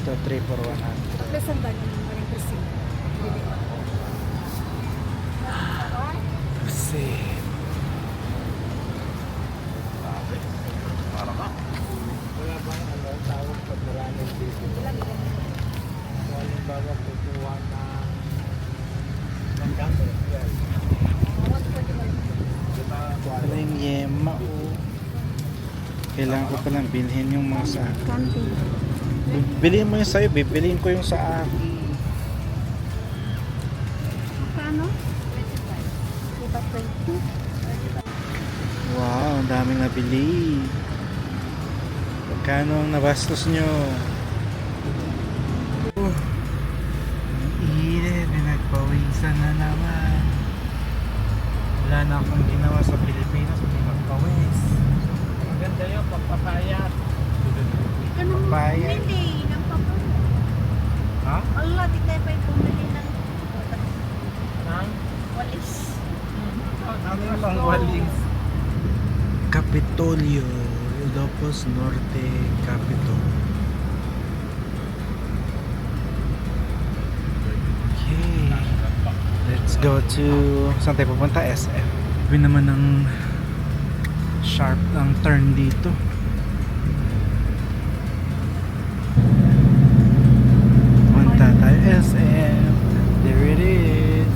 Ito 3 for 100. Plus ang ganun, maring kasi. Kasi Wala ba ano, tawag pag maraming dito? Walang bawa kukuha ng gamit. Diba? wala yung yema. Oh. Kailangan ko palang bilhin yung mga sa Kanti. Bilihin mo yung sa'yo, bibiliin ko yung sa akin. Paano? Diba 20? Wow, ang daming nabili. Magkano ang nabastos nyo? Ang init, pinagpawisan na naman. Wala na akong ginawa sa Pilipinas, pinagpawis. Maganda yun, pagpapayat. Ika nang Papaya. bumili ng papaya. Ha? Allah, di tayo pa'y bumili ng Nang? walis. Ano yung pang walis? Capitolio, Ilocos Norte, Capitol. Okay. Let's go to... Saan tayo pupunta? SM. Sabi naman ng sharp ang turn dito. Punta tayo SM. There it is.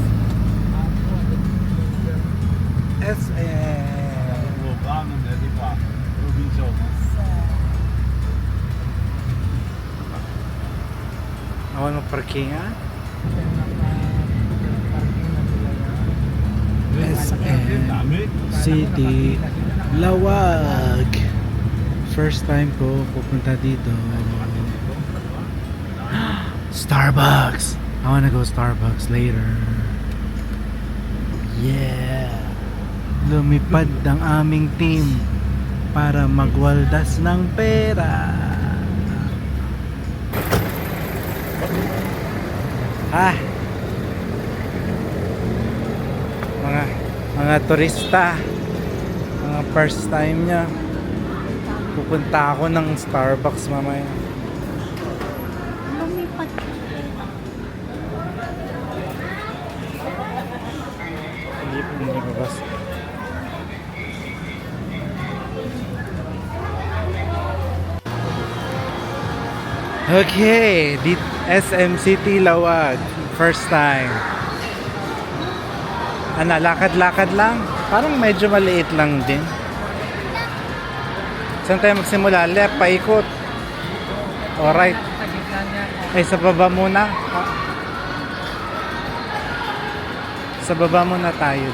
SM. Lubang, di ba? Robinson. Awan mo parkingan? SM City Lawag. First time ko pupunta dito. Starbucks. I wanna go Starbucks later. Yeah. Lumipad ang aming team para magwaldas ng pera. Ah. Mga turista, mga first time niya, pupunta ako ng Starbucks mamaya. Lumipat. Hindi pa bas. Okay, SM City Lawag, first time. Ano, lakad-lakad lang. Parang medyo maliit lang din. Saan tayo magsimula? Left, paikot. O right. Ay, sa baba muna. Sa baba muna tayo.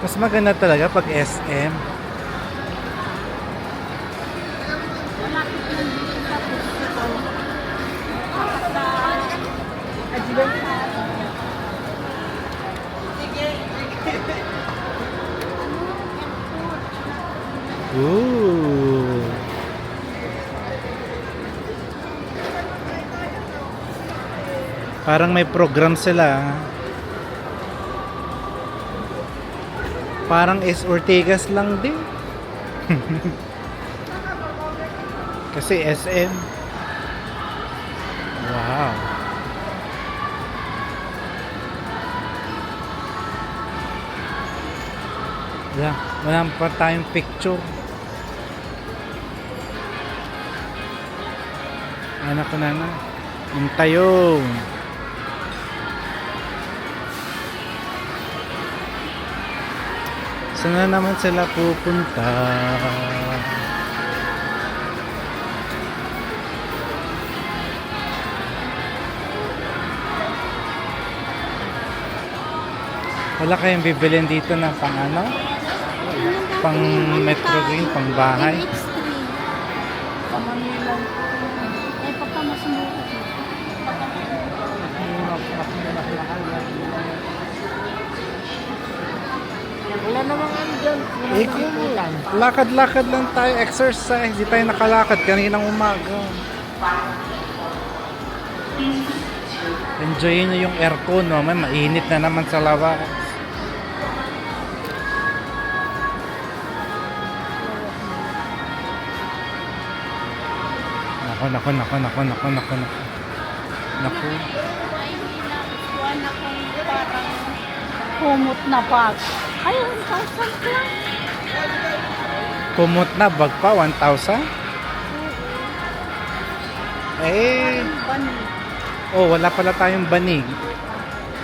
Mas maganda talaga pag SM. Malapit lang dito sa puso. Ooh. Parang may program sila. Parang S. Ortigas lang din. Kasi SM. Wow. Wala pa tayong picture. Anak ko na. Tayo. Saan na naman sila pupunta? Wala kayong bibilin dito ng pang ano? Pang Metro Green, pang bahay? X3. Sa Manila. Eh, pagka mas mura. Wala namang ano dyan. Lakad-lakad lang tayo, exercise. Di tayo nakalakad kaninang umaga. Enjoyin nyo yung aircon, no? May mainit na naman sa labas. Naku. Ay, kuhan akong parang kumot na bag. Ay, 1,000 lang. Kumot na bag pa, 1,000? Eh, Parang bani. oh, wala pala tayong banig.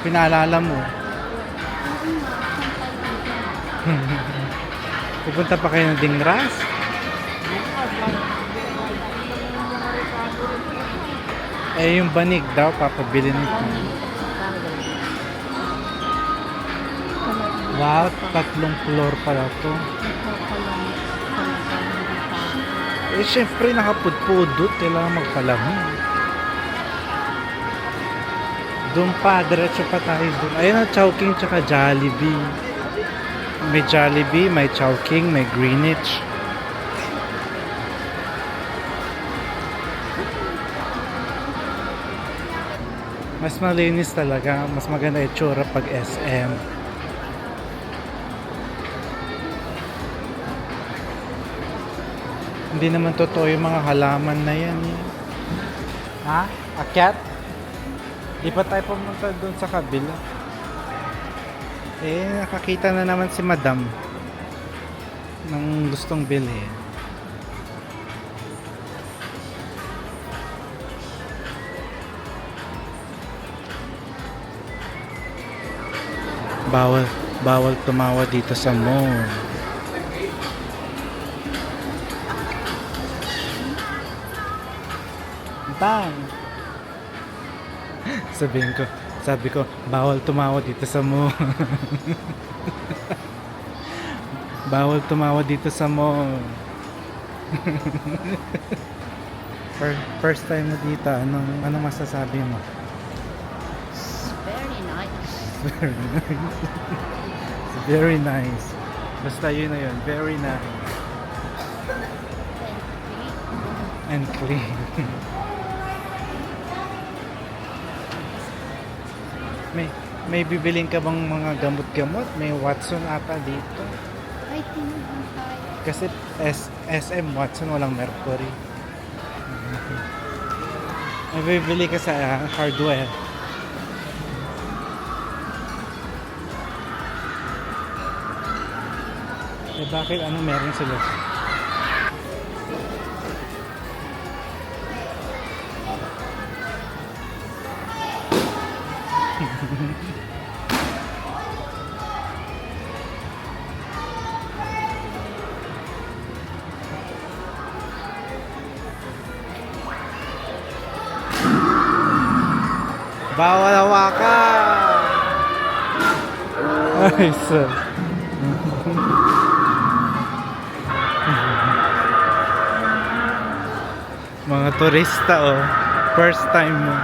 Pinaalala mo. Oo nga, sampay lang. Pupunta pa kayo ng Dingras? Eh, yung banig daw, papabili nito. Wow, 3 floor pala to. Eh, syempre, nakapudpudot. Kailangan magpalamig. Doon pa, diretso pa tayo doon. Ayun ang Chowking tsaka Jollibee. May Jollibee, may Chowking, may Greenwich. Mas malinis talaga. Mas maganda itsura pag SM. Hindi naman totoo yung mga halaman na yan. Eh. Ha? Akyat? Di pa tayo pumunta doon sa kabila. Eh, nakakita na naman si Madam ng gustong bilhin. Bawal tumawa dito sa mall. Bang! Sabi ko, bawal tumawa dito sa mall. Bawal tumawa dito sa mall. First time mo dito, anong masasabi mo? Very nice. Very nice. It's very nice. Basta yun na yun, very nice. And clean. May bibiling ka bang mga gamot-gamot? May Watson ata dito. Ay, tinulong tayo. Kasi SM Watson walang Mercury. May bibili ka sa hardware. Eh bakit ano meron sila? Bawal hawakan! Ay, sir. Mga turista, oh. First time mo.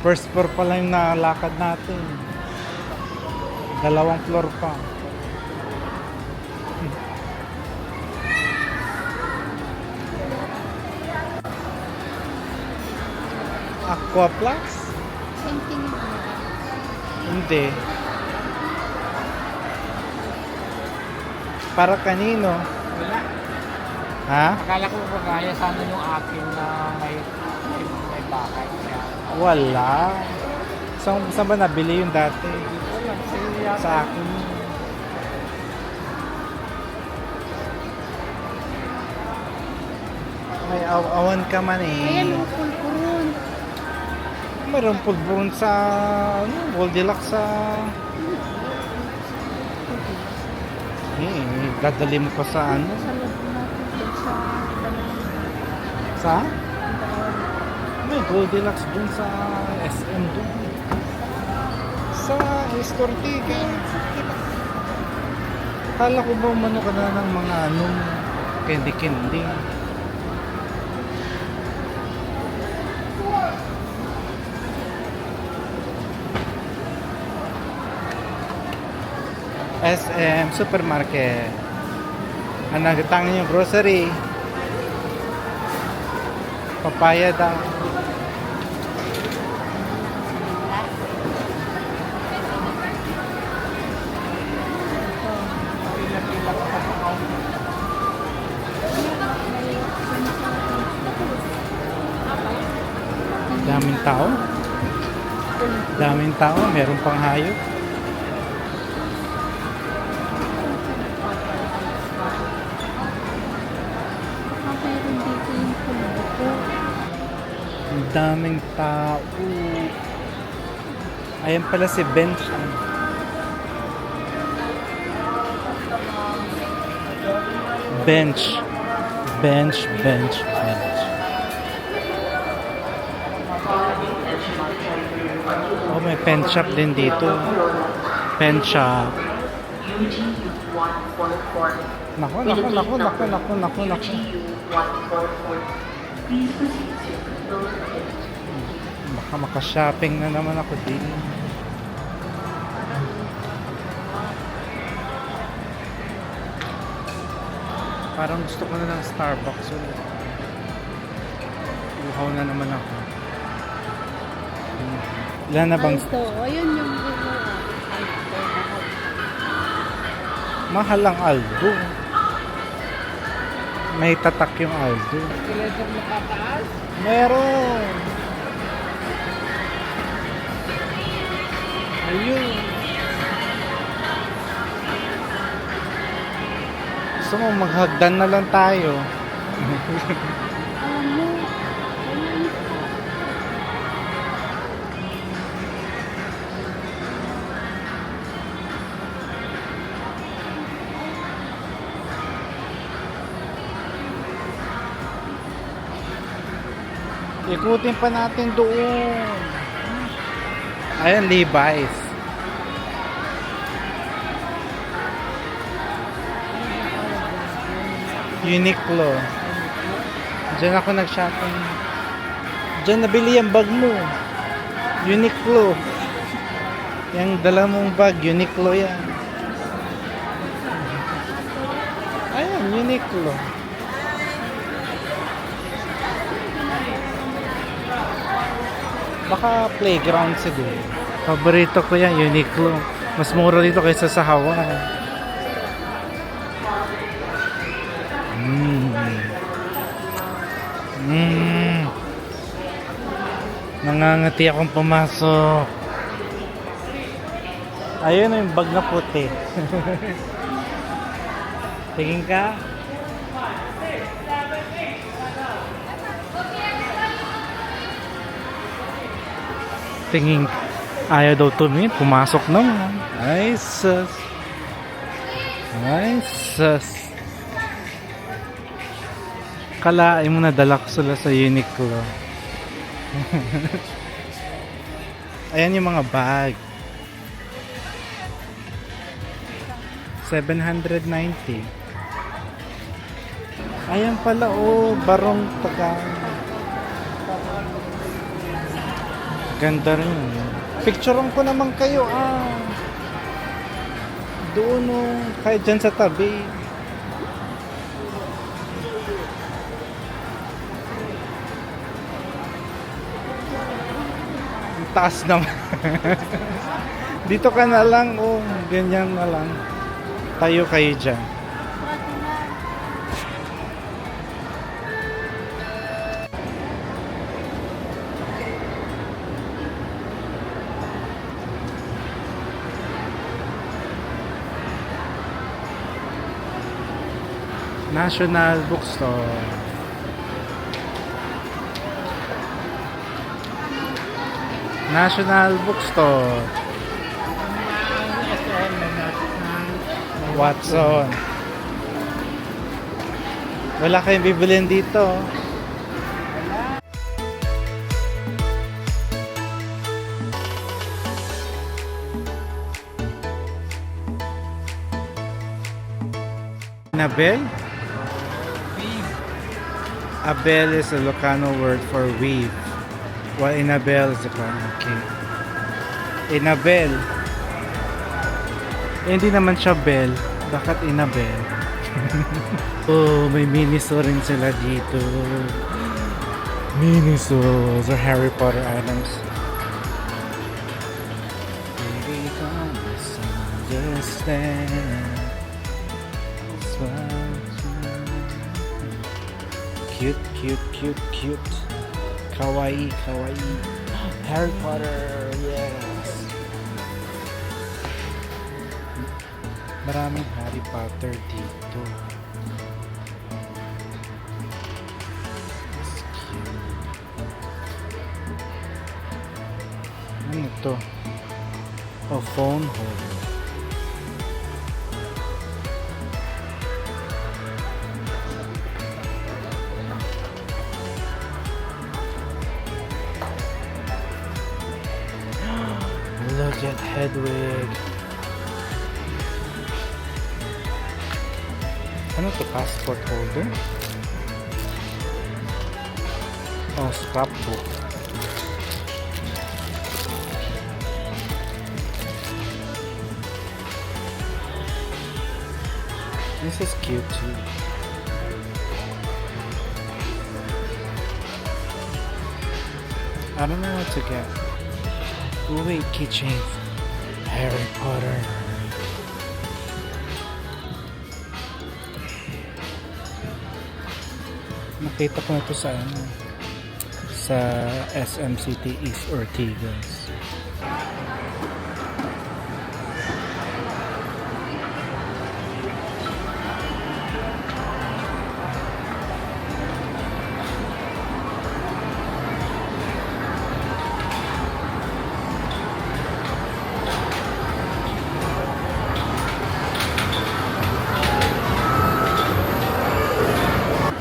First floor pa lang yung nalakad natin. 2 floor pa. Aquaplex? Same thing. Hindi. Para kanino? Wala. Ha? Akala ko kagaya sana yung akin na may bakay. Kaya, Wala. Saan ba nabili yung dati? wala. Sige yata. Sa akin. May awan ka man Ayan, eh. yung pulpuron. Mayroong pulburon sa Goldilocks sa... dadali mo pa sa ano? Sa loob natin dun sa dalawang. Sa? May Goldilocks dun sa SM dun. Sa Estortiga. Kala ko ba umano ka na ng mga anong candy-candy. SM Supermarket. Ang nagatangin yung grocery. Papaya daw. Daming tao. Daming tao. Meron pang hayop. Meron dito yung pumupo. Ang daming tao. Ayan pala si Bench. Bench. Bench, bench, bench. Oh, may pen shop din dito. Pen shop. Naku, naku, naku, naku, naku, naku, naku. Baka maka-shopping na naman ako din. Parang gusto ko na ng Starbucks ulit. Uhaw na naman ako. Ilan na bang... Ito, ayun yung bumo. Mahal ang Aldo. May tatak yung Aldo. Sila dyan nakataas. Meron! Ayun! Gusto mo maghagdan na lang tayo. Alam mo, ayun. Ikutin pa natin doon. Ayan, Levi's. Uniqlo. Diyan ako nag-shopping. Diyan nabili yung bag mo. Uniqlo. Yung dala mong bag, Uniqlo yan. Ayan, Uniqlo. Baka playground siguro. Paborito ko yan, Uniqlo. Mas mura dito kaysa sa Hawaii. Nangangati akong pumasok. Ayun yung bag na puti. Tingin ka? Tingin. Ayaw daw tumingin. Pumasok naman. Ay, sus. Ay, sus. Kalain mo na dala ko sila sa Uniqlo. Ayan yung mga bag. 790. Ayan pala, oh, barong taga. Ganda rin. Picturean ko naman kayo, ah. Doon, oh, kahit dyan sa tabi. Ang taas naman. Dito ka na lang, oh, ganyan na lang. Tayo kayo dyan. National Bookstore. National Bookstore. Watson. Wala kayong bibilin dito. Annabelle? Abel is a Ilocano word for weave, while Inabel is a okay. Inabel. Eh, hindi naman siya Bell. Bakit Inabel? Oh, may Miniso rin sila dito. Miniso sa Harry Potter items. Baby, don't misunderstand. It's what you- Cute, cute, cute, cute. Kawaii, kawaii. Harry Potter, yes. Maraming Harry Potter dito. It's cute. Ano to? Oh, phone holder. Look at Hedwig. Ano to? Passport holder? Oh, scrapbook. This is cute too. I don't know what to get. Oh wait, keychains. Harry Potter. Nakita ko na ito sa ano, sa SM City East Ortigas.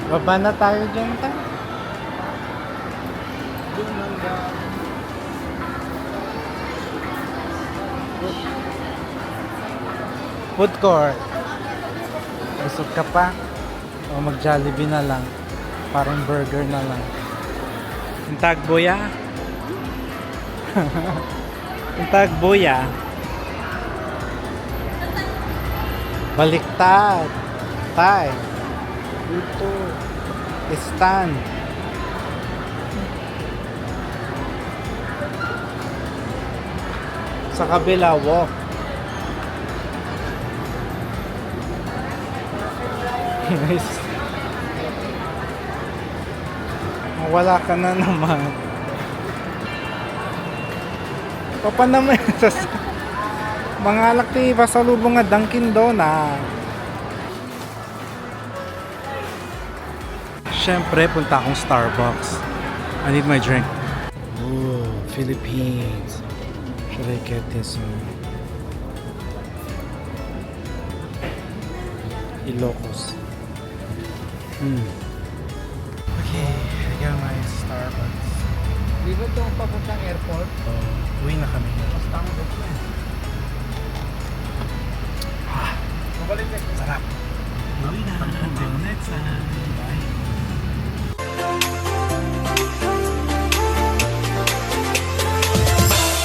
Baba na tayo dyan, ta. Doon hanggang Food court. Busog ka pa? O mag-Jollibee na lang. Parang burger na lang. Yung tagboya. Yung tagboya. Baliktad. Tay. Dito. Stand. Sa kabila, walk. Nice. Wala ka na naman. Papa naman sa mga alaktiba sa lubong nga Dunkin Donut. Siyempre, punta akong Starbucks. I need my drink. Ooh, Philippines. Should I get this one? Ilocos. Okay, I got my Starbucks. Di ba itong papuntang airport? Uwi na kami. Basta